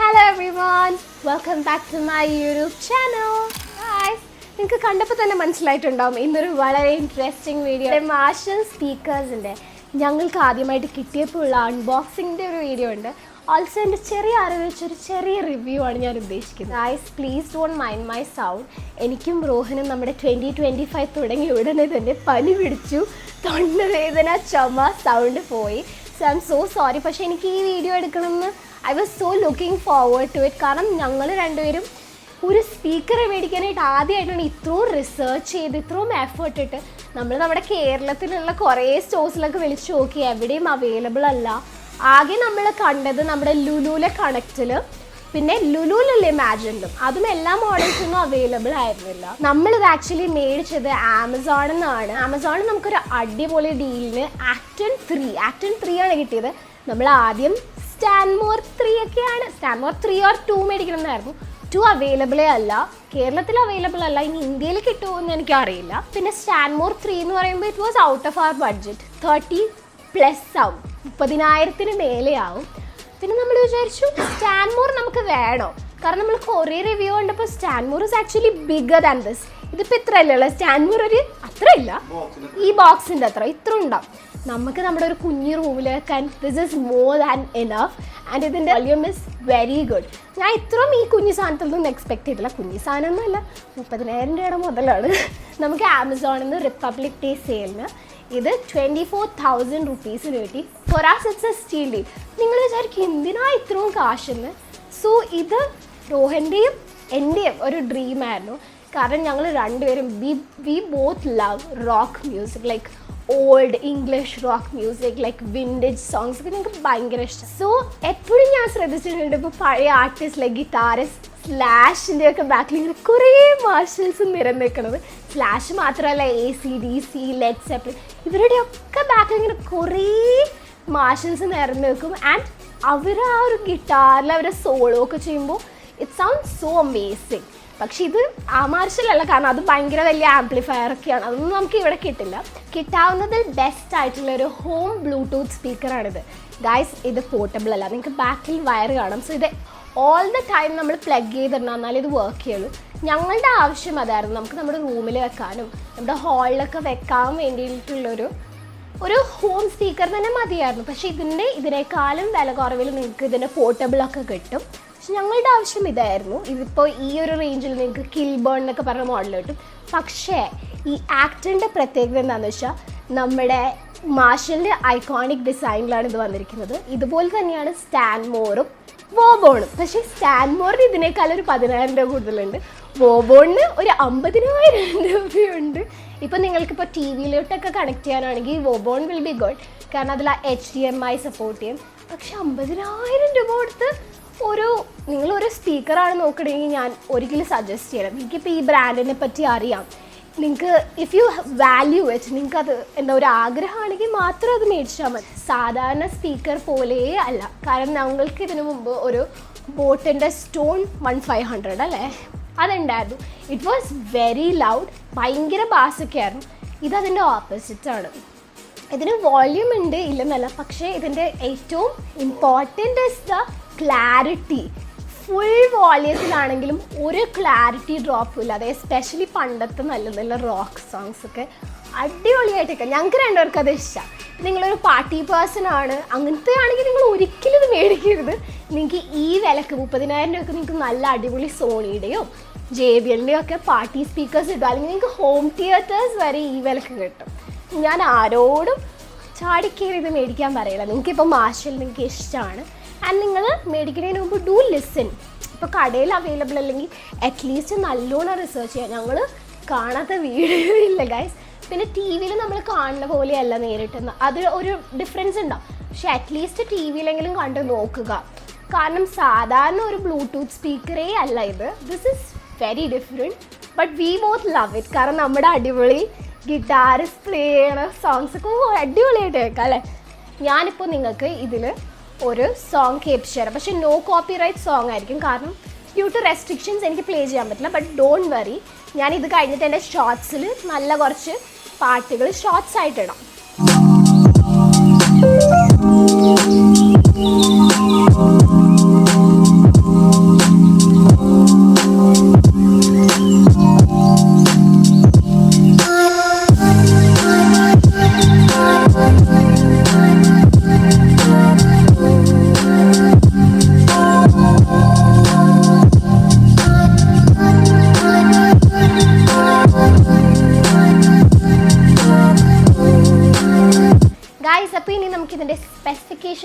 Hello everyone, welcome back to my YouTube channel. Guys, നിങ്ങൾക്ക് കണ്ടപ്പോൾ തന്നെ മനസ്സിലായിട്ടുണ്ടാവും ഇന്നൊരു വളരെ ഇൻട്രസ്റ്റിംഗ് വീഡിയോ മാർഷൽ സ്പീക്കേഴ്സിൻ്റെ ഞങ്ങൾക്ക് ആദ്യമായിട്ട് കിട്ടിയപ്പോഴുള്ള അൺബോക്സിങ്ങിൻ്റെ ഒരു വീഡിയോ ഉണ്ട്. ഓൾസോ എൻ്റെ ചെറിയ അറിവ് വെച്ചൊരു ചെറിയ റിവ്യൂ ആണ് ഞാൻ ഉദ്ദേശിക്കുന്നത്. Guys please don't mind my sound. എനിക്കും റോഹനും നമ്മുടെ 2025 തുടങ്ങിയ ഉടനെ തന്നെ പനി പിടിച്ചു, തൊണ്ടവേദന, ചുമ, സൗണ്ട് പോയി. So I'm so sorry. പക്ഷേ എനിക്ക് ഈ വീഡിയോ എടുക്കണമെന്ന് I was so looking forward to it. കാരണം ഞങ്ങൾ രണ്ടുപേരും ഒരു സ്പീക്കറെ മേടിക്കാനായിട്ട് ആദ്യമായിട്ടാണ് ഇത്രയും റിസർച്ച് ചെയ്ത് ഇത്രയും എഫേർട്ട് ഇട്ട് നമ്മുടെ കേരളത്തിലുള്ള കുറേ സ്റ്റോഴ്സിലൊക്കെ വിളിച്ച് നോക്കി, എവിടെയും അവൈലബിൾ അല്ല. ആകെ നമ്മൾ കണ്ടത് നമ്മുടെ ലുലുവിലെ കണക്റ്റിൽ, പിന്നെ ലുലുവിലല്ലേ മാജിനിലും, അതും എല്ലാ മോഡൽസൊന്നും അവൈലബിൾ ആയിരുന്നില്ല. നമ്മളിത് ആക്ച്വലി മേടിച്ചത് ആമസോണിൽ നിന്നാണ്. ആമസോണിൽ നമുക്കൊരു അടിപൊളി ഡീലിന് ആക്ടൺ 3 ആണ് കിട്ടിയത്. നമ്മൾ ആദ്യം സ്റ്റാൻമോർ 3 ഒക്കെയാണ്, സ്റ്റാൻമോർ 3 or 2 മേടിക്കണമെന്നായിരുന്നു. 2 അവൈലബിളേ അല്ല, കേരളത്തിൽ അവൈലബിൾ അല്ല, ഇനി ഇന്ത്യയിൽ കിട്ടുമോ എന്ന് എനിക്കറിയില്ല. പിന്നെ സ്റ്റാൻമോർ 3 എന്ന് പറയുമ്പോൾ it was out of our budget, 30+ ആവും, 30,000 മേലെയാവും. പിന്നെ നമ്മൾ വിചാരിച്ചു സ്റ്റാൻമോർ നമുക്ക് വേണോ, കാരണം നമ്മൾ കുറേ റിവ്യൂ കണ്ടപ്പോൾ Stanmore is actually bigger than this. ഇതിപ്പോൾ ഇത്ര അല്ലല്ലോ, സ്റ്റാൻമോർ ഒരു അത്ര ഇല്ല, ഈ ബോക്സിൻ്റെ ഇത്ര ഉണ്ടാവും. നമുക്ക് നമ്മുടെ ഒരു കുഞ്ഞു റൂമിൽ വെക്കാൻ this is more than enough. And ഇതിൻ്റെ വോള്യൂം ഇസ് വെരി ഗുഡ്. ഞാൻ ഇത്രയും ഈ കുഞ്ഞു സാധനത്തിൽ നിന്നും എക്സ്പെക്ട് ചെയ്തില്ല. കുഞ്ഞു സാധനമൊന്നുമല്ല, 30,000 രൂപയുടെ മുതലാണ്. നമുക്ക് ആമസോണിൽ നിന്ന് റിപ്പബ്ലിക് ഡേ സെയിലിന് ഇത് 24,000 rupees കിട്ടി. For us it's a steal deal. നിങ്ങൾ വിചാരിക്കും എന്തിനാ ഇത്രയും കാശെന്ന്. സോ ഇത് റോഹൻ്റെയും എൻ്റെയും ഒരു ഡ്രീമായിരുന്നു. കാരണം ഞങ്ങൾ രണ്ടുപേരും V both love rock music, like old English rock music, like vintage songs ഒക്കെ ഞങ്ങൾക്ക് ഭയങ്കര ഇഷ്ടം. സോ എപ്പോഴും ഞാൻ ശ്രദ്ധിച്ചിട്ടുണ്ട്, ഇപ്പോൾ പഴയ ആർട്ടിസ്റ്റ് ലൈക്ക് ഗിറ്റാറിസ്റ്റ് സ്ലാഷിൻ്റെ ഒക്കെ ബാക്കിൽ ഇങ്ങനെ കുറേ മാർഷൽസ് നിരന്നിരിക്കുന്നത്. സ്ലാഷ് മാത്രമല്ല, AC/DC, ലെഡ് സെപ്പലിൻ, ഇവരുടെയൊക്കെ ബാക്കിൽ ഇങ്ങനെ കുറേ മാർഷൽസ് നിരന്ന് വെക്കും. ആൻഡ് അവർ ആ ഒരു ഗിറ്റാറിൽ അവരെ സോളോ ഒക്കെ ചെയ്യുമ്പോൾ ഇറ്റ് സൗണ്ട് സോ അമേസിങ്. പക്ഷെ ഇത് ആ മാർഷലല്ല, കാരണം അത് ഭയങ്കര വലിയ ആംപ്ലിഫയർ ഒക്കെയാണ്, അതൊന്നും നമുക്ക് ഇവിടെ കിട്ടില്ല. കിട്ടാവുന്നതിൽ ബെസ്റ്റ് ആയിട്ടുള്ളൊരു ഹോം ബ്ലൂടൂത്ത് സ്പീക്കറാണിത്. ഗൈസ് ഇത് പോർട്ടബിൾ അല്ല, നിങ്ങൾക്ക് ബാക്കിൽ വയർ കാണാം. സോ ഇത് ഓൾ ദ ടൈം നമ്മൾ പ്ലഗ് ചെയ്തിടണം, എന്നാലും ഇത് വർക്ക് ചെയ്യുള്ളൂ. ഞങ്ങളുടെ ആവശ്യം അതായിരുന്നു, നമുക്ക് നമ്മുടെ റൂമിൽ വെക്കാനും നമ്മുടെ ഹാളിലൊക്കെ വെക്കാൻ വേണ്ടിയിട്ടുള്ളൊരു ഹോം സ്പീക്കർ തന്നെ മതിയായിരുന്നു. പക്ഷേ ഇതിനേക്കാളും വില കുറവിൽ നിങ്ങൾക്ക് ഇതിൻ്റെ പോർട്ടബിളൊക്കെ കിട്ടും. പക്ഷെ ഞങ്ങളുടെ ആവശ്യം ഇതായിരുന്നു. ഇതിപ്പോൾ ഈ ഒരു റേഞ്ചിൽ നിങ്ങൾക്ക് കിൽബേൺ എന്നൊക്കെ പറഞ്ഞ മോഡൽ കിട്ടും. പക്ഷേ ഈ ആക്ടൻ്റെ പ്രത്യേകത എന്താണെന്ന് വെച്ചാൽ, നമ്മുടെ മാർഷലിൻ്റെ ഐക്കോണിക് ഡിസൈനിലാണ് ഇത് വന്നിരിക്കുന്നത്. ഇതുപോലെ തന്നെയാണ് സ്റ്റാൻമോറും വോബോണും. പക്ഷേ സ്റ്റാൻമോറിന് ഇതിനേക്കാൾ ഒരു 10,000 രൂപ കൂടുതലുണ്ട്, വോബോണിന് ഒരു 50,000 രൂപയുണ്ട്. ഇപ്പം നിങ്ങൾക്കിപ്പോൾ TV-ലോട്ടൊക്കെ കണക്ട് ചെയ്യാനാണെങ്കിൽ വോബോൺ വിൽ ബി ഗുഡ്, കാരണം അതിൽ HDMI സപ്പോർട്ട് ചെയ്യും. പക്ഷെ 50,000 രൂപ കൊടുത്ത് നിങ്ങളൊരു സ്പീക്കറാണ് നോക്കണമെങ്കിൽ ഞാൻ ഒരിക്കലും സജസ്റ്റ് ചെയ്യണം. എനിക്കിപ്പോൾ ഈ ബ്രാൻഡിനെ പറ്റി അറിയാം. നിങ്ങൾക്ക് ഇഫ് യു വാല്യൂ ഇറ്റ്, നിങ്ങൾക്കത് എന്താ ഒരു ആഗ്രഹമാണെങ്കിൽ മാത്രം അത് മേടിച്ചാൽ മതി. സാധാരണ സ്പീക്കർ പോലെയേ അല്ല. കാരണം ഞങ്ങൾക്ക് ഇതിനു മുമ്പ് ഒരു ബോട്ടിൻ്റെ സ്റ്റോൺ 1500 അല്ലേ, അതുണ്ടായിരുന്നു. ഇറ്റ് വാസ് വെരി ലൗഡ്, ഭയങ്കര ബാസൊക്കെ ആയിരുന്നു. ഇതതിൻ്റെ ഓപ്പോസിറ്റാണ്. ഇതിന് വോള്യൂം ഉണ്ട് ഇല്ലെന്നല്ല, പക്ഷേ ഇതിൻ്റെ ഏറ്റവും important is the clarity. Full വോളിയത്തിലാണെങ്കിലും ഒരു ക്ലാരിറ്റി ഡ്രോപ്പും ഇല്ല. അത് എസ്പെഷ്യലി പണ്ടത്തെ നല്ല നല്ല റോക്ക് സോങ്സ് ഒക്കെ അടിപൊളിയായിട്ടൊക്കെ ഞങ്ങൾക്ക് രണ്ടുപേർക്കും അത് ഇഷ്ടമാണ്. നിങ്ങളൊരു പാർട്ടി പേഴ്സൺ ആണ്, അങ്ങനത്തെ ആണെങ്കിൽ നിങ്ങൾ ഒരിക്കലും ഇത് മേടിക്കരുത്. നിങ്ങൾക്ക് ഈ വിലക്ക് 30,000 രൂപയ്ക്ക് നിങ്ങൾക്ക് നല്ല അടിപൊളി സോണിയുടെയോ JBLൻ്റെയോ ഒക്കെ പാർട്ടി സ്പീക്കേഴ്സ് കിട്ടും. അല്ലെങ്കിൽ നിങ്ങൾക്ക് ഹോം തിയേറ്റേഴ്സ് വരെ ഈ വിലക്ക് കിട്ടും. ഞാൻ ആരോടും ചാടിക്കയറി ഇത് മേടിക്കാൻ പറയില്ല. നിങ്ങൾക്കിപ്പോൾ മാർഷൽ നിങ്ങൾക്ക് ഇഷ്ടമാണ് ആൻഡ് നിങ്ങൾ മേടിക്കുന്നതിന് മുമ്പ് ഡു ലിസൺ. ഇപ്പോൾ കടയിൽ അവൈലബിൾ അല്ലെങ്കിൽ അറ്റ്ലീസ്റ്റ് നല്ലോണം റിസർച്ച് ചെയ്യാം. ഞങ്ങൾ കാണാത്ത വീഡിയോ ഇല്ല ഗൈസ്. പിന്നെ TV-യിൽ നമ്മൾ കാണുന്ന പോലെയല്ല നേരിട്ട്, അത് ഒരു ഡിഫറൻസ് ഉണ്ടാവും. പക്ഷേ അറ്റ്ലീസ്റ്റ് TV-യിലെങ്കിലും കണ്ട് നോക്കുക. കാരണം സാധാരണ ഒരു ബ്ലൂടൂത്ത് സ്പീക്കറേ അല്ല ഇത്. This is very different, but we both love it. കാരണം നമ്മുടെ അടിപൊളി ഗിറ്റാറിസ്റ്റ് പ്ലേ ചെയ്യണ സോങ്സ് ഒക്കെ അടിപൊളിയായിട്ട് കേൾക്കാം അല്ലേ. ഞാനിപ്പോൾ നിങ്ങൾക്ക് ഇതിൽ ഒരു സോങ് കേൾപ്പിച്ചു തരാം, പക്ഷേ നോ കോപ്പി റൈറ്റ് സോങ് ആയിരിക്കും. കാരണം ഡ്യൂ ടു റെസ്ട്രിക്ഷൻസ് എനിക്ക് പ്ലേ ചെയ്യാൻ പറ്റില്ല. ബട്ട് ഡോണ്ട് വറി, ഞാൻ ഇത് കഴിഞ്ഞിട്ട് എൻ്റെ ഷോർട്സിൽ നല്ല കുറച്ച് പാട്ടുകൾ ഷോർട്സ് ആയിട്ടിടാം.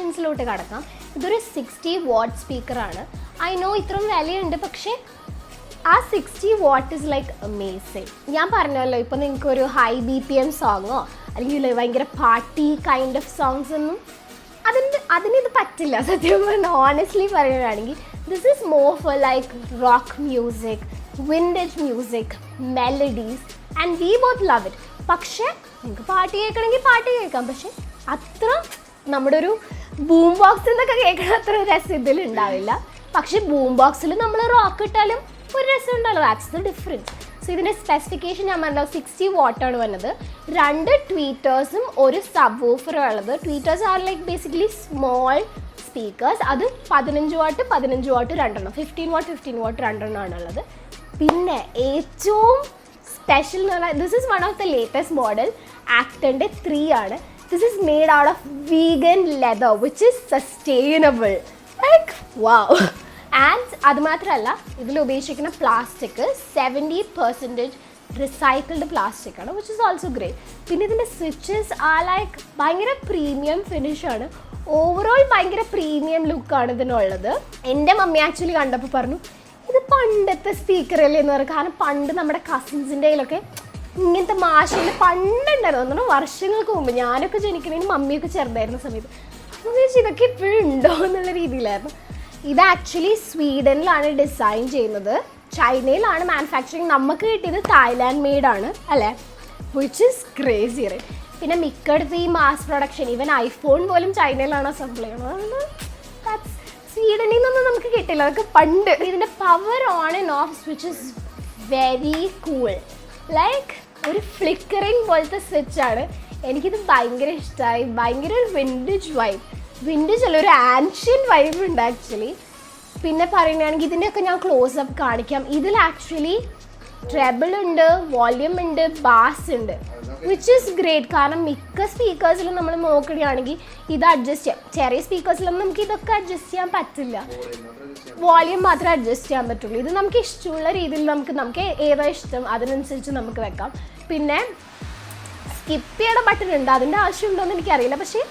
സ്പെസിഫിക്കേഷൻസിലോട്ട് കടക്കാം. ഇതൊരു 60 വാട്ട് സ്പീക്കറാണ്. ഐ നോ ഇത്രയും വിലയുണ്ട്, പക്ഷേ ആ 60 വാട്ട് ഇസ് ലൈക്ക് അമേസിങ്. ഞാൻ പറഞ്ഞല്ലോ, ഇപ്പോൾ നിങ്ങൾക്കൊരു ഹൈ BPM സോങ്ങോ അല്ലെങ്കിൽ ഭയങ്കര പാർട്ടി കൈൻഡ് ഓഫ് സോങ്സ് ഒന്നും അതിനിത് പറ്റില്ല. സത്യം പറഞ്ഞാൽ ഓണസ്റ്റ്ലി പറയുകയാണെങ്കിൽ this is more for like rock music, vintage music, melodies and we both love it. പക്ഷേ നിങ്ങൾക്ക് പാട്ട് കേൾക്കണമെങ്കിൽ പാട്ട് കേൾക്കാം, പക്ഷെ അത്ര നമ്മുടെ ഒരു ബൂം ബോക്സിൽ നിന്നൊക്കെ കേൾക്കണ അത്ര രസം ഇതിലുണ്ടാവില്ല. പക്ഷെ ബൂം ബോക്സിൽ നമ്മൾ റോക്ക് ഇട്ടാലും ഒരു രസം ഉണ്ടല്ലോ. That's the difference. സോ ഇതിൻ്റെ സ്പെസിഫിക്കേഷൻ ഞാൻ പറഞ്ഞല്ലോ 60 വാട്ടാണ് വന്നത്. 2 ട്വീറ്റേഴ്സും ഒരു സബ് വൂഫറും ഉള്ളത്. Tweeters are like basically small speakers. അത് 15 വാട്ട് 15 വാട്ട് രണ്ടെണ്ണം, 15 വാട്ട് 15 വാട്ട് രണ്ടെണ്ണമാണ് ഉള്ളത്. പിന്നെ ഏറ്റവും സ്പെഷ്യൽ എന്ന് പറഞ്ഞാൽ this is one of the latest model. ആക്ടൻ്റെ 3 ആണ്. This is made out of vegan leather which is sustainable. Like wow. And അതുമാത്രമല്ല, ഇതിൽ ഉപയോഗിച്ചിരിക്കുന്ന പ്ലാസ്റ്റിക് 70% റിസൈക്കിൾഡ് പ്ലാസ്റ്റിക് ആണ്, വിച്ച് ഇസ് ഓൾസോ ഗ്രേറ്റ്. പിന്നെ ഇതിൻ്റെ സ്വിച്ചസ് ആ ലൈക്ക് ഭയങ്കര പ്രീമിയം ഫിനിഷാണ്. ഓവറോൾ ഭയങ്കര പ്രീമിയം ലുക്കാണ് ഇതിനുള്ളത്. എൻ്റെ മമ്മി ആക്ച്വലി കണ്ടപ്പോൾ പറഞ്ഞു ഇത് പണ്ടത്തെ സ്പീക്കറല്ലേ എന്ന് പറയും. കാരണം പണ്ട് നമ്മുടെ കസിൻസിൻ്റെ കയ്യിലൊക്കെ ഇങ്ങനത്തെ മാഷിൻ്റെ പണ്ടുണ്ടായിരുന്നു, വർഷങ്ങൾക്ക് മുമ്പ്. ഞാനൊക്കെ ജനിക്കണേന് മമ്മിയൊക്കെ ചെറുതായിരുന്ന സമയത്ത്. അപ്പോൾ ഇതൊക്കെ ഇപ്പോഴും ഉണ്ടോ എന്നുള്ള രീതിയിലായിരുന്നു. ഇത് ആക്ച്വലി സ്വീഡനിലാണ് ഡിസൈൻ ചെയ്യുന്നത്, ചൈനയിലാണ് മാനുഫാക്ചറിങ്. നമുക്ക് കിട്ടിയത് തായ്ലാൻഡ് മെയ്ഡാണ് അല്ലേ, വിച്ച് ഇസ് ക്രേസി. പിന്നെ മിക്കടുത്ത് ഈ മാസ് പ്രൊഡക്ഷൻ, ഈവൻ ഐഫോൺ പോലും ചൈനയിലാണ് അസംബിൾ ചെയ്യണത്. അതുകൊണ്ട് സ്വീഡനിൽ നിന്നൊന്നും നമുക്ക് കിട്ടില്ല, അതൊക്കെ പണ്ട്. ഇതിൻ്റെ power on and off switch is very cool. Like ഒരു ഫ്ലിക്കറിങ് പോലത്തെ സ്വിച്ചാണ്. എനിക്കിത് ഭയങ്കര ഇഷ്ടമായി. ഭയങ്കര ഒരു വിൻറ്റേജ് വൈബ്, വിൻറ്റേജ് അല്ല, ഒരു ആൻഷ്യൻ വൈബ് ഉണ്ട് ആക്ച്വലി. പിന്നെ പറയുകയാണെങ്കിൽ ഇതിൻ്റെയൊക്കെ ഞാൻ ക്ലോസ് അപ്പ് കാണിക്കാം. ഇതിൽ ആക്ച്വലി ട്രെബിൾ ഉണ്ട്, വോള്യൂം ഉണ്ട്, ബാസ് ഉണ്ട്, വിച്ച് ഈസ് ഗ്രേറ്റ്. കാരണം മിക്ക സ്പീക്കേഴ്സിലും നമ്മൾ നോക്കുകയാണെങ്കിൽ ഇത് അഡ്ജസ്റ്റ് ചെയ്യാം. ചെറിയ സ്പീക്കേഴ്സിലൊന്നും നമുക്ക് ഇതൊക്കെ അഡ്ജസ്റ്റ് ചെയ്യാൻ പറ്റില്ല, വോള്യൂം മാത്രമേ അഡ്ജസ്റ്റ് ചെയ്യാൻ പറ്റുള്ളൂ. ഇത് നമുക്ക് ഇഷ്ടമുള്ള രീതിയിൽ നമുക്ക് ഏതാ ഇഷ്ടം അതിനനുസരിച്ച് നമുക്ക് വെക്കാം. പിന്നെ സ്കിപ്പ് ചെയ്യണ ബട്ടൺ ഉണ്ട്, അതിൻ്റെ ആവശ്യമുണ്ടോ എന്ന് എനിക്കറിയില്ല, പക്ഷേ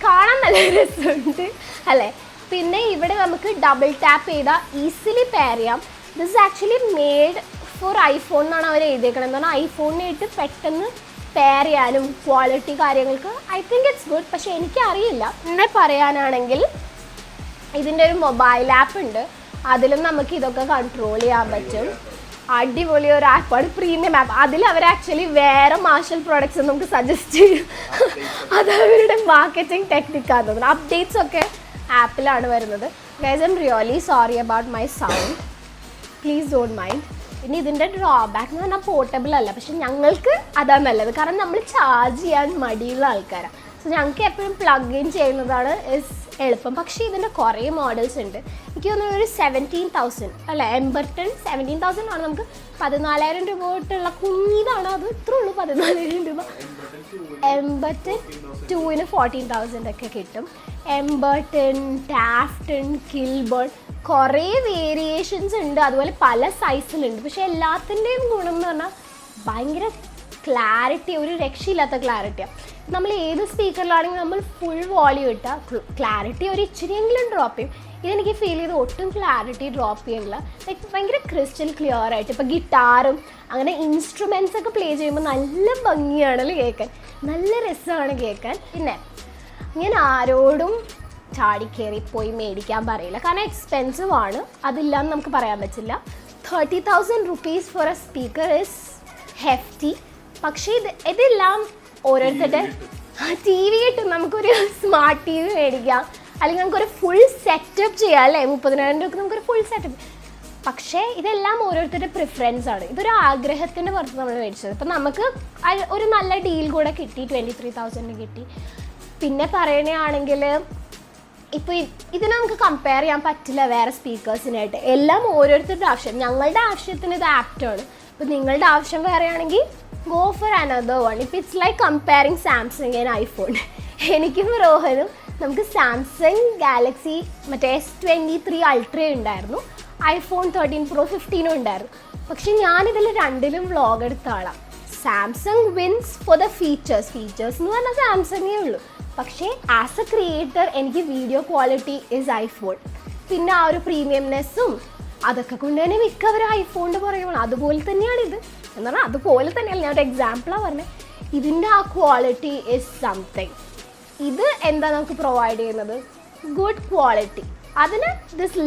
കാണാൻ നല്ല രസമുണ്ട് അല്ലേ. പിന്നെ ഇവിടെ നമുക്ക് ഡബിൾ ടാപ്പ് ചെയ്താൽ ഈസിലി പെയർ ചെയ്യാം. This actually made for iPhone എന്നാണ് അവർ എഴുതിയേക്കണത്. എന്ന് പറഞ്ഞാൽ ഐഫോണിനായിട്ട് പെട്ടെന്ന് പെയർ ചെയ്യാനും ക്വാളിറ്റി കാര്യങ്ങൾക്ക് ഐ തിങ്ക് ഇറ്റ്സ് ഗുഡ്. പക്ഷേ എനിക്കറിയില്ല. എന്നെ പറയാനാണെങ്കിൽ ഇതിൻ്റെ ഒരു മൊബൈൽ ആപ്പ് ഉണ്ട്, അതിലും നമുക്ക് ഇതൊക്കെ കൺട്രോൾ ചെയ്യാൻ പറ്റും. അടിപൊളി ഒരു ആപ്പാണ്, പ്രീമിയം ആപ്പ്. അതിൽ അവർ ആക്ച്വലി വേറെ മാർഷൽ പ്രോഡക്ട്സ് നമുക്ക് സജസ്റ്റ് ചെയ്യും. അത് അവരുടെ മാർക്കറ്റിംഗ് ടെക്നിക്കാന്ന് തോന്നുന്നു. അപ്ഡേറ്റ്സ് ഒക്കെ ആപ്പിലാണ് വരുന്നത്. Guys I am really sorry about my sound, please don't mind. പിന്നെ ഇതിൻ്റെ ഡ്രോബാക്ക് എന്ന് പറഞ്ഞാൽ പോർട്ടബിൾ അല്ല, പക്ഷെ ഞങ്ങൾക്ക് അതാണ് നല്ലത്. കാരണം നമ്മൾ ചാർജ് ചെയ്യാൻ മടിയുള്ള ആൾക്കാരാണ്. സോ ഞങ്ങൾക്ക് എപ്പോഴും പ്ലഗ് ഇൻ ചെയ്യുന്നതാണ് എളുപ്പം. പക്ഷേ ഇതിൻ്റെ കുറേ മോഡൽസ് ഉണ്ട്. എനിക്ക് തോന്നുന്നു ഒരു 17,000 അല്ല, എംബർട്ടൺ 17,000 ആണ്. നമുക്ക് 14,000 രൂപ തൊട്ടുള്ള കുഞ്ഞിതാണ്, അത് ഇത്ര ഉള്ളൂ 14,000 രൂപ. എംബർട്ടൺ 2-ന് 14,000 ഒക്കെ കിട്ടും. എംബർട്ടൺ, ടാഫ്റ്റൺ, കിൽബേർഡ്, കുറേ വേരിയേഷൻസ് ഉണ്ട്. അതുപോലെ പല സൈസിലുണ്ട്. പക്ഷേ എല്ലാത്തിൻ്റെയും ഗുണം എന്ന് പറഞ്ഞാൽ ഭയങ്കര ക്ലാരിറ്റി, ഒരു രക്ഷയില്ലാത്ത ക്ലാരിറ്റിയാണ്. നമ്മൾ ഏത് സ്പീക്കറിലാണെങ്കിൽ നമ്മൾ ഫുൾ വോളിയം ഇട്ടാൽ ക്ലാരിറ്റി ഒരു ഇച്ചിരിയെങ്കിലും ഡ്രോപ്പ് ചെയ്യും. ഇതെനിക്ക് ഫീൽ ചെയ്ത് ഒട്ടും ക്ലാരിറ്റി ഡ്രോപ്പ് ചെയ്യില്ല. ലൈക്ക് ഭയങ്കര ക്രിസ്റ്റൽ ക്ലിയർ ആയിട്ട്. ഇപ്പോൾ ഗിറ്റാറും അങ്ങനെ ഇൻസ്ട്രുമെൻറ്റ്സ് ഒക്കെ പ്ലേ ചെയ്യുമ്പോൾ നല്ല ഭംഗിയാണല്ലോ കേൾക്കാൻ, നല്ല രസമാണ് കേൾക്കാൻ. പിന്നെ ഞാൻ ആരോടും ചാടിക്കയറി പോയി മേടിക്കാൻ പറയില്ല, കാരണം എക്സ്പെൻസീവ് ആണ്. അതില്ലാന്ന് നമുക്ക് പറയാൻ പറ്റില്ല. 30,000 rupees for a speaker is hefty. പക്ഷേ ഇതെല്ലാം ഓരോരുത്തരുടെ TV കിട്ടും. നമുക്കൊരു സ്മാർട്ട് TV മേടിക്കാം, അല്ലെങ്കിൽ നമുക്കൊരു ഫുൾ സെറ്റപ്പ് ചെയ്യാം അല്ലേ. 30,000 രൂപ നമുക്കൊരു ഫുൾ സെറ്റപ്പ്. പക്ഷേ ഇതെല്ലാം ഓരോരുത്തരുടെ പ്രിഫറൻസ് ആണ്. ഇതൊരു ആഗ്രഹത്തിൻ്റെ പുറത്ത് നമ്മൾ മേടിച്ചത്. ഇപ്പം നമുക്ക് ഒരു നല്ല ഡീൽ കൂടെ കിട്ടി, 23,000 കിട്ടി. പിന്നെ പറയുകയാണെങ്കിൽ ഇപ്പോൾ ഇതിനെ നമുക്ക് കമ്പയർ ചെയ്യാൻ പറ്റില്ല വേറെ സ്പീക്കേഴ്സിനായിട്ട്. എല്ലാം ഓരോരുത്തരുടെ ആവശ്യം. ഞങ്ങളുടെ ആവശ്യത്തിന് ഇത് ആപ്റ്റാണ്. ഇപ്പോൾ നിങ്ങളുടെ ആവശ്യം വേറെയാണെങ്കിൽ ഗോ ഫോർ അനദർ വൺ. ഇപ്പോൾ it's like comparing Samsung and iPhone. എനിക്കും റോഹനും നമുക്ക് സാംസങ് ഗാലക്സി മറ്റേ S23 അൾട്ര ഉണ്ടായിരുന്നു, iPhone 13 Pro 15 ഉണ്ടായിരുന്നു. പക്ഷെ ഞാനിതിൽ രണ്ടിലും വ്ളോഗ് എടുത്ത ആളാണ്. Samsung wins for the features എന്ന് പറഞ്ഞാൽ സാംസങ്ങേ ഉള്ളൂ. പക്ഷേ ആസ് എ ക്രിയേറ്റർ എനിക്ക് വീഡിയോ ക്വാളിറ്റി ഇസ് ഐഫോൺ. പിന്നെ ആ ഒരു പ്രീമിയംനെസ്സും അതൊക്കെ കൊണ്ട് തന്നെ മിക്കവരും ഐഫോണിൻ്റെ പുറകെയാണ്. അതുപോലെ തന്നെയാണ് ഇത് എന്ന് പറഞ്ഞാൽ അതുപോലെ തന്നെയല്ല, ഞാൻ ഒരു എക്സാമ്പിളാണ് പറഞ്ഞത്. ഇതിൻ്റെ ആ ക്വാളിറ്റി ഇസ് സംതിങ്. ഇത് എന്താ നമുക്ക് പ്രൊവൈഡ് ചെയ്യുന്നത്? Good quality. അതിന് this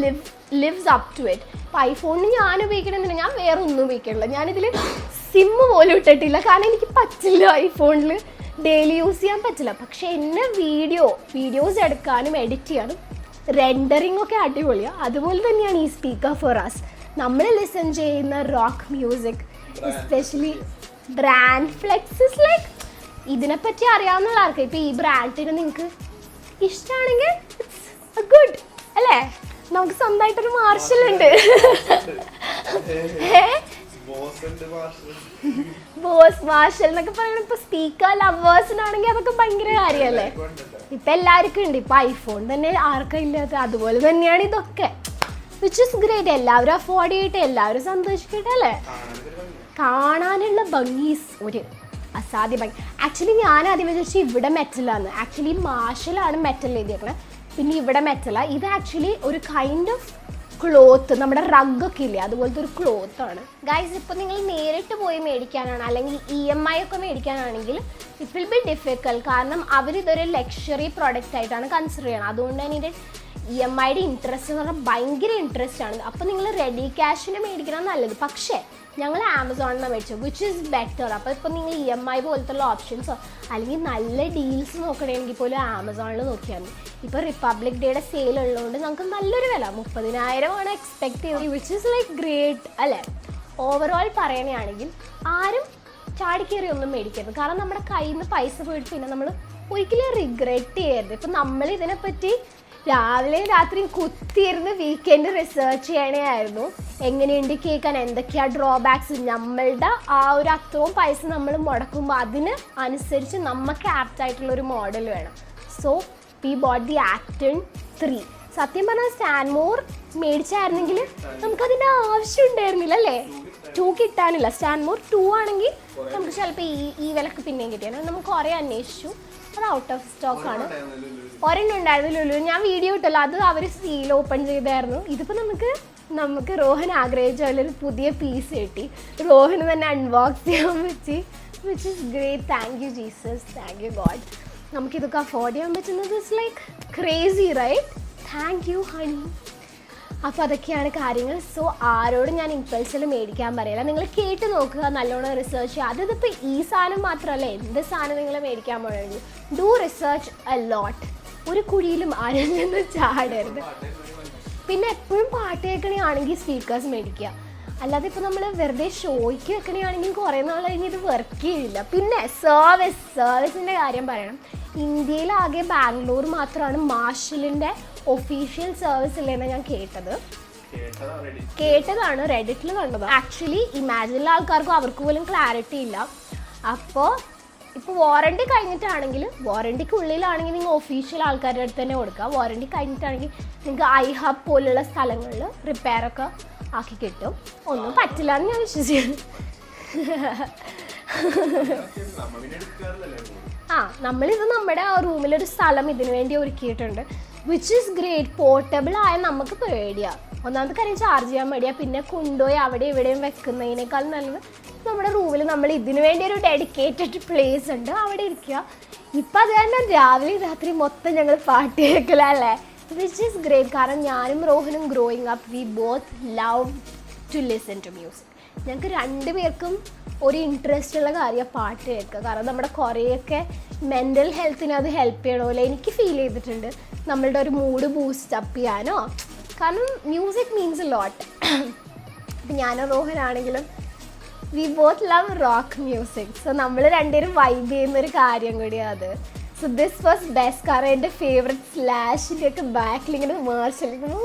lives up to it. ഇപ്പോൾ ഐഫോണിന് ഞാൻ ഉപയോഗിക്കണമെന്നില്ല, ഞാൻ വേറെ ഒന്നും ഉപയോഗിക്കണില്ല. ഞാനിതിൽ സിമ്മ് പോലും ഇട്ടിട്ടില്ല, കാരണം എനിക്ക് പറ്റില്ല. ഐഫോണിൽ ഡെയിലി യൂസ് ചെയ്യാൻ പറ്റില്ല. പക്ഷേ എന്നെ വീഡിയോസ് എടുക്കാനും എഡിറ്റ് ചെയ്യാനും റെൻഡറിങ് ഒക്കെ അടിപൊളിയാണ്. അതുപോലെ തന്നെയാണ് ഈ സ്പീക്കർ ഫോർ അസ്. നമ്മൾ ലിസൺ ചെയ്യുന്ന rock music, especially brand flexes, like ഇതിനെപ്പറ്റി അറിയാവുന്ന ആർക്കും ഇപ്പോൾ ഈ ബ്രാൻഡിന് നിങ്ങൾക്ക് ഇഷ്ടമാണെങ്കിൽ ഇറ്റ്സ് ഗുഡ് അല്ലേ? നമുക്ക് സ്വന്തമായിട്ടൊരു മാർഷൽ ഉണ്ട്. ബോസ് മാർഷൽ എന്നൊക്കെ പറയുന്നത് ഇപ്പോൾ സ്പീക്കർ ലവേഴ്സിനാണെങ്കിൽ അതൊക്കെ ഭയങ്കര കാര്യമല്ലേ? ഇപ്പം എല്ലാവർക്കും ഉണ്ട്. ഇപ്പം ഐഫോൺ തന്നെ ആർക്കും ഇല്ലാത്ത. അതുപോലെ തന്നെയാണ് ഇതൊക്കെ, വിച്ച് ഇസ് ഗ്രേറ്റ്. എല്ലാവരും അഫോർഡ് ചെയ്യട്ടെ, എല്ലാവരും സന്തോഷിക്കട്ടെ അല്ലേ? കാണാനുള്ള ഭംഗീസ് ഒരു അസാധ്യ ഭംഗി. ആക്ച്വലി ഞാൻ ആദ്യം വിചാരിച്ചു ഇവിടെ മെറ്റലാണ്. ആക്ച്വലി മാർഷലാണ് മെറ്റൽ എഴുതിയേക്കണത്, പിന്നെ ഇവിടെ മെറ്റലാണ്. ഇത് ആക്ച്വലി ഒരു കൈൻഡ് ഓഫ് ക്ലോത്ത്, നമ്മുടെ റഗ്ഗൊക്കെ ഇല്ലേ അതുപോലത്തെ ഒരു ക്ലോത്താണ് ഗൈസ്. ഇപ്പോൾ നിങ്ങൾ നേരിട്ട് പോയി മേടിക്കാനാണ് അല്ലെങ്കിൽ EMI ഒക്കെ മേടിക്കാനാണെങ്കിൽ ഇറ്റ് വിൽ ബി ഡിഫിക്കൽട്ട്. കാരണം അവരിതൊരു ലക്ഷറി പ്രോഡക്റ്റ് ആയിട്ടാണ് കൺസിഡർ ചെയ്യണം. അതുകൊണ്ട് തന്നെ ഇതിൻ്റെ EMIയുടെ ഇൻട്രസ്റ്റ് എന്ന് പറഞ്ഞാൽ ഭയങ്കര ഇൻട്രസ്റ്റ് ആണ്. അപ്പോൾ നിങ്ങൾ റെഡി ക്യാഷിന് മേടിക്കണം നല്ലത്. പക്ഷേ ഞങ്ങൾ ആമസോണിൽ നിന്ന് മേടിച്ചു, വിച്ച് ഈസ് ബെറ്റർ. അപ്പോൾ ഇപ്പോൾ നിങ്ങൾ EMI പോലത്തുള്ള ഓപ്ഷൻസോ അല്ലെങ്കിൽ നല്ല ഡീൽസ് നോക്കണമെങ്കിൽ പോലും ആമസോണിൽ നോക്കിയാൽ മതി. ഇപ്പോൾ റിപ്പബ്ലിക് ഡേയുടെ സെയിൽ ഉള്ളതുകൊണ്ട് നമുക്ക് നല്ലൊരു വില 30,000 ആണ് എക്സ്പെക്ട് ചെയ്യുന്നത്, വിച്ച് ഈസ് ലൈക്ക് ഗ്രേറ്റ് അല്ലേ? ഓവറോൾ പറയുകയാണെങ്കിൽ ആരും ചാടിക്കേറി ഒന്നും മേടിക്കരുത്. കാരണം നമ്മുടെ കയ്യിൽ നിന്ന് പൈസ പോയിട്ട് പിന്നെ നമ്മൾ ഒരിക്കലും റിഗ്രറ്റ് ചെയ്യരുത്. ഇപ്പം നമ്മൾ ഇതിനെപ്പറ്റി രാവിലെയും രാത്രിയും കുത്തിയിരുന്ന് വീക്കെൻഡ് റിസർച്ച് ചെയ്യണമായിരുന്നു. എങ്ങനെയുണ്ട് കേൾക്കാൻ, എന്തൊക്കെയാണ് ഡ്രോബാക്സ്. നമ്മളുടെ ആ ഒരു അത്രയും പൈസ നമ്മൾ മുടക്കുമ്പോൾ അതിന് അനുസരിച്ച് നമുക്ക് ആപ്റ്റായിട്ടുള്ളൊരു മോഡൽ വേണം. So we boat the Acton 3. സത്യം പറഞ്ഞാൽ സ്റ്റാൻമോർ മേടിച്ചായിരുന്നെങ്കിൽ നമുക്കതിൻ്റെ ആവശ്യം ഉണ്ടായിരുന്നില്ല അല്ലേ? 2 കിട്ടാനില്ല. സ്റ്റാൻമോർ 2 ആണെങ്കിൽ നമുക്ക് ചിലപ്പോൾ ഈ വിലക്ക് പിന്നെയും കിട്ടിയാണ്. നമുക്ക് കുറേ അന്വേഷിച്ചു, അത് ഔട്ട് ഓഫ് സ്റ്റോക്കാണ്. ഒരെണ്ണം ഉണ്ടായിരുന്നു ലുലു, ഞാൻ വീഡിയോ ഇട്ടല്ലോ, അത് അവർ സീൽ ഓപ്പൺ ചെയ്തായിരുന്നു. ഇതിപ്പോൾ നമുക്ക് റോഹൻ ആഗ്രഹിച്ച പോലെ ഒരു പുതിയ പീസ് കിട്ടി. റോഹന് തന്നെ അൺബോക്സ് ചെയ്യാൻ പറ്റി, which is great. Thank you Jesus, thank you God. നമുക്കിതൊക്കെ അഫോർഡ് ചെയ്യാൻ പറ്റുന്നത് it's like crazy right? Thank you honey. അപ്പോൾ അതൊക്കെയാണ് കാര്യങ്ങൾ. സോ ആരോടും ഞാൻ ഇമ്പൾസിൽ മേടിക്കാൻ പറയില്ല. നിങ്ങൾ കേട്ട് നോക്കുക, നല്ലോണം റിസർച്ച് ചെയ്യുക. അതിപ്പോൾ ഈ സാധനം മാത്രമല്ല, എന്ത് സാധനം നിങ്ങൾ മേടിക്കാൻ പോകണമെങ്കിൽ ഡു റിസർച്ച് എ ലോട്ട്. ഒരു കുഴിയിലും ആരും നിന്ന് ചാടരുത്. പിന്നെ എപ്പോഴും പാട്ട് കേൾക്കണമെങ്കിൽ സ്പീക്കേഴ്സ് മേടിക്കുക. അല്ലാതെ ഇപ്പോൾ നമ്മൾ വെറുതെ ഷോയ്ക്ക് വെക്കണമെങ്കിൽ കുറേ നാൾ കഴിഞ്ഞ് ഇത് വർക്ക് ചെയ്യില്ല. പിന്നെ സർവീസിൻ്റെ കാര്യം പറയണം. ഇന്ത്യയിലാകെ ബാംഗ്ലൂർ മാത്രമാണ് മാർഷലിൻ്റെ ഒഫീഷ്യൽ സർവീസ് ഇല്ലെന്ന് ഞാൻ കേട്ടതാണ്, റെഡിറ്റിൽ കണ്ടത്. ആക്ച്വലി ഇമാജിനിലെ ആൾക്കാർക്കും അവർക്ക് പോലും ക്ലാരിറ്റി ഇല്ല. അപ്പോൾ ഇപ്പോൾ വാറണ്ടി കഴിഞ്ഞിട്ടാണെങ്കിൽ, വാറണ്ടിക്കുള്ളിലാണെങ്കിൽ നിങ്ങൾ ഒഫീഷ്യൽ ആൾക്കാരുടെ അടുത്ത് തന്നെ കൊടുക്കുക. വാറണ്ടി കഴിഞ്ഞിട്ടാണെങ്കിൽ നിങ്ങൾക്ക് ഐഹബ് പോലുള്ള സ്ഥലങ്ങളിൽ റിപ്പയറൊക്കെ ആക്കി കിട്ടും. ഒന്നും പറ്റില്ല എന്ന് ഞാൻ വിശ്വസിക്കുന്നു. നമ്മളിത് നമ്മുടെ റൂമിലൊരു സ്ഥലം ഇതിനു വേണ്ടി ഒരുക്കിയിട്ടുണ്ട്, വിച്ച് ഈസ് ഗ്രേറ്റ്. പോർട്ടബിൾ ആയ നമുക്ക് പേടിയാണ്. ഒന്നാമത്തെ കാര്യം ചാർജ് ചെയ്യാൻ പേടിയാണ്. പിന്നെ കൊണ്ടുപോയി അവിടെ ഇവിടെയും വെക്കുന്നതിനേക്കാൾ നല്ലത് നമ്മുടെ റൂമിൽ നമ്മൾ ഇതിനു വേണ്ടി ഒരു ഡെഡിക്കേറ്റഡ് പ്ലേസ് ഉണ്ട്, അവിടെ ഇരിക്കുക. ഇപ്പം അത് കാരണം രാവിലെ രാത്രി മൊത്തം ഞങ്ങൾ പാട്ട് കേൾക്കലല്ലേ, വിച്ച് ഈസ് ഗ്രേറ്റ്. കാരണം ഞാനും റോഹനും growing up we both love to listen to music. ഞങ്ങൾക്ക് രണ്ടുപേർക്കും ഒരു ഇൻട്രസ്റ്റ് ഉള്ള കാര്യമാണ് പാട്ട് കേൾക്കുക. കാരണം നമ്മുടെ കുറേയൊക്കെ മെൻ്റൽ ഹെൽത്തിന് അത് ഹെൽപ്പ് ചെയ്യണമല്ലോ, എനിക്ക് ഫീൽ ചെയ്തിട്ടുണ്ട്. നമ്മളുടെ ഒരു മൂഡ് ബൂസ്റ്റ് അപ്പ് ചെയ്യാനോ, കാരണം മ്യൂസിക് മീൻസ് എ ലോട്ട്. ഇപ്പം ഞാനോ റോഹനാണെങ്കിലും we both love rock music. So നമ്മൾ രണ്ടുപേരും വൈബ് ചെയ്യുന്നൊരു കാര്യം കൂടിയാണ് അത്. So this was best. കാരണം എൻ്റെ ഫേവറേറ്റ് സ്ലാഷിൻ്റെയൊക്കെ ബാക്കിലിങ്ങനെ മാർച്ചലിങ്ങനെ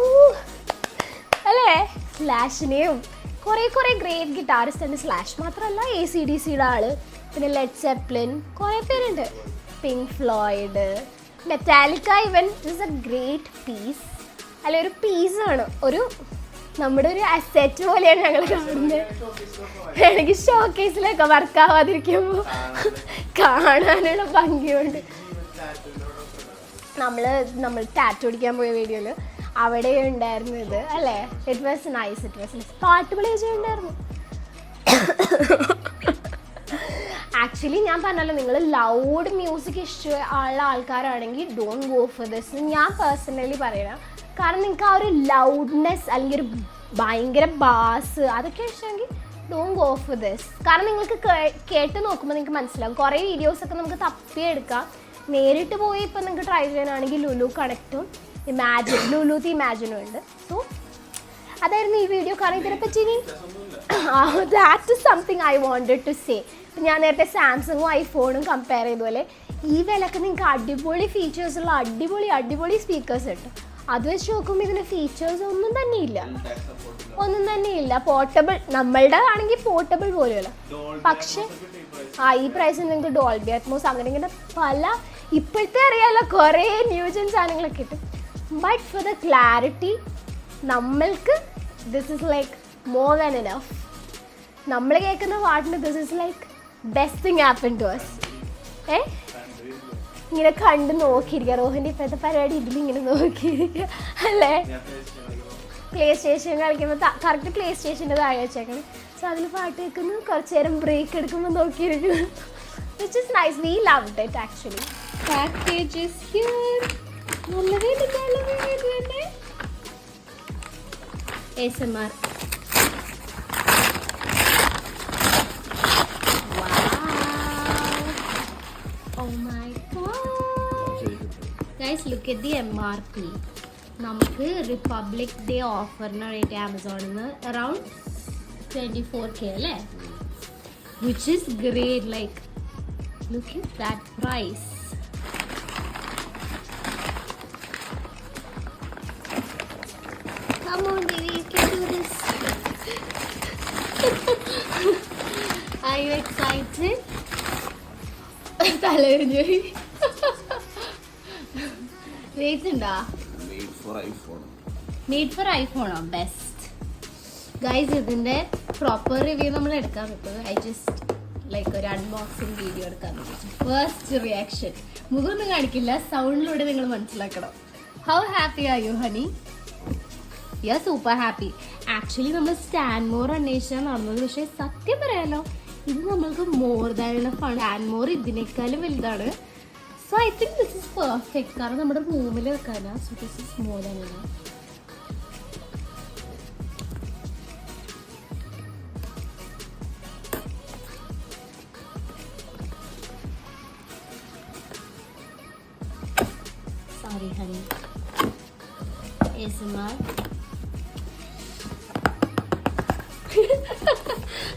അല്ലേ, സ്ലാഷിനെയും കുറേ ഗ്രേറ്റ് ഗിറ്റാറിസ്റ്റ് ഉണ്ട്. സ്ലാഷ് മാത്രമല്ല, AC/DCയുടെ ആള്, പിന്നെ ലെഡ് സെപ്ലിൻ, കുറേ പേരുണ്ട്, പിങ്ക് ഫ്ലോയിഡ്, മെറ്റാലിക്ക. ഇവൻ ഇസ് എ ഗ്രേറ്റ് പീസ്. അല്ലെ, ഒരു പീസാണ്, ഒരു നമ്മുടെ ഒരു അസെറ്റ് പോലെയാണ് ഞങ്ങൾ കാണുന്നത്. വേണമെങ്കിൽ ഷോക്കേസിലൊക്കെ വർക്കാവാതിരിക്കുമ്പോൾ കാണാനുള്ള ഭംഗിയുണ്ട്. നമ്മൾ ടാറ്റു അടിക്കാൻ പോയ വീഡിയോയിൽ അവിടെ ഉണ്ടായിരുന്നു ഇത് അല്ലേ. It was nice. പാട്ട് പ്ലേ ചെയ്യുന്നുണ്ടായിരുന്നു. ആക്ച്വലി ഞാൻ പറഞ്ഞല്ലോ, നിങ്ങൾ ലൗഡ് മ്യൂസിക് ഇഷ്ടമുള്ള ആൾക്കാരാണെങ്കിൽ ഡോണ്ട് ഗോ ഫോർ ദിസ്. ഞാൻ പേഴ്സണലി പറയണം. കാരണം നിങ്ങൾക്ക് ആ ഒരു ലൗഡ്നെസ് അല്ലെങ്കിൽ ഒരു ഭയങ്കര ബാസ് അതൊക്കെ ഇഷ്ടമെങ്കിൽ ഡോണ്ട് ഗോ ഫോർ ദിസ്. കാരണം നിങ്ങൾക്ക് കേട്ട് നോക്കുമ്പോൾ നിങ്ങൾക്ക് മനസ്സിലാവും. കുറേ വീഡിയോസൊക്കെ നമുക്ക് തപ്പിയെടുക്കാം. നേരിട്ട് പോയി ഇപ്പം നിങ്ങൾക്ക് ട്രൈ ചെയ്യാനാണെങ്കിൽ ലുലു കണക്റ്റും ലുലുത്ത് ഇമാജിനും ഉണ്ട്. സോ അതായിരുന്നു ഈ വീഡിയോ. കാരണം ഇതിനെപ്പറ്റി ഇനി that is something I wanted to say. ഞാൻ നേരത്തെ സാംസങ്ങും ഐഫോണും കമ്പയർ ചെയ്തപോലെ ഈ വിലക്ക് നിങ്ങൾക്ക് അടിപൊളി ഫീച്ചേഴ്സുള്ള അടിപൊളി സ്പീക്കേഴ്സ് കിട്ടും. അത് വെച്ച് നോക്കുമ്പോൾ ഇതിന് ഫീച്ചേഴ്സ് ഒന്നും തന്നെ ഇല്ല. പോർട്ടബിൾ നമ്മളുടെ ആണെങ്കിൽ പോർട്ടബിൾ പോലെയല്ല. പക്ഷെ ഈ പ്രൈസിൽ നിങ്ങൾക്ക് ഡോൾബി അറ്റ്മോസ് അങ്ങനെ ഇങ്ങനെ പല ഇപ്പോഴത്തെ അറിയാമല്ലോ കുറേ ന്യൂജൻ സാധനങ്ങളൊക്കെ കിട്ടും. ബട്ട് ഫോർ ദ ക്ലാരിറ്റി നമ്മൾക്ക് this is like more than enough. നമ്മൾ കേൾക്കുന്ന പാട്ടിന് this is like best thing happen to us. ഇങ്ങനെ കണ്ട് നോക്കിയിരിക്കുക. റോഹിൻ്റെ ഇപ്പോഴത്തെ പരിപാടി ഇതിലിങ്ങനെ നോക്കിയിരിക്കുക അല്ലേ. പ്ലേ സ്റ്റേഷൻ കളിക്കുമ്പോൾ കറക്റ്റ് പ്ലേ സ്റ്റേഷൻ്റെ താഴെ വെച്ചേക്കണം. സോ അതിൽ പാട്ട് കേൾക്കുന്നു, കുറച്ച് നേരം ബ്രേക്ക് എടുക്കുമ്പോൾ നോക്കിയിരിക്കുന്നു. Which is nice. We loved it actually. Package is here. നല്ല വീട് തന്നെ ASMR. Oh my god. Guys, look at the MRP. നമുക്ക് റിപ്പബ്ലിക് ഡേ ഓഫറിനായിട്ട് ആമസോണിൽ നിന്ന് അറൗണ്ട് 24K അല്ലേ. Which is great. Like look at that price. Come on baby, you can do this. Are you excited? തലവരിഞ്ഞോയി rate ഉണ്ടോ? Made for ഐഫോണോ? Best guys. ഇതിൻ്റെ proper review നമ്മൾ എടുക്കാൻ പറ്റും. ഐ ജസ്റ്റ് ലൈക്ക് ഒരു അൺബോക്സിങ് വീഡിയോ എടുക്കാൻ പറ്റും. ഫസ്റ്റ് റിയാക്ഷൻ മുഖമൊന്നും കാണിക്കില്ല, സൗണ്ടിലൂടെ നിങ്ങൾ മനസ്സിലാക്കണം. How happy are you honey? You are super happy. Actually നമ്മൾ സ്റ്റാൻമോർ അന്വേഷിച്ചാൽ നടന്നത്. പക്ഷേ സത്യം പറയാലോ ഇത് നമ്മൾക്ക് മോർ ദാൻ ഫണ്ട്. സ്റ്റാൻമോർ ഇതിനേക്കാളും വലുതാണ്. So I think this is perfect. കാരണം നമ്മുടെ റൂമിൽ വെക്കാനാണ്. So this is more than enough. Sorry honey. ASMR.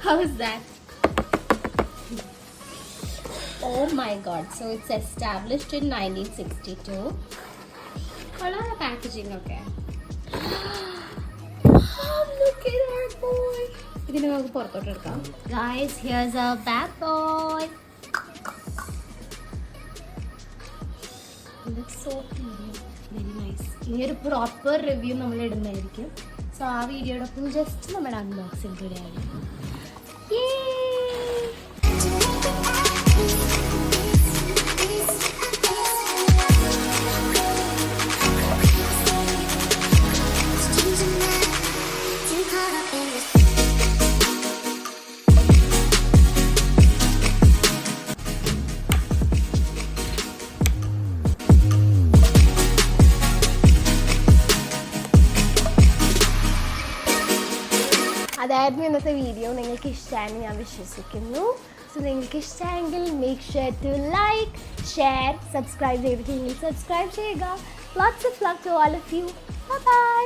How is that? Oh my god. So it's established in 1962. Color packaging okay. Oh, look at our boy. Idine നമുക്ക് പുറത്തോട്ട് എടുക്കാം. Guys, here's our bad boy. Looks so cute. Very nice. ഇനി ഒരു proper review നമ്മൾ ഇടുന്നതായിരിക്കും. So ആ വീഡിയോടൊപ്പം just നമ്മുടെ unboxing കൂടെ ആയിരിക്കും. അതായിരുന്നു ഇന്നത്തെ വീഡിയോ. നിങ്ങൾക്ക് ഇഷ്ടമായെന്ന് ഞാൻ വിശ്വസിക്കുന്നു. സോ നിങ്ങൾക്ക് ഇഷ്ടമായെങ്കിൽ make sure to like, share, subscribe ചെയ്തിട്ടില്ലെങ്കിൽ സബ്സ്ക്രൈബ് ചെയ്യുക. Lots of love to all of you. Bye by.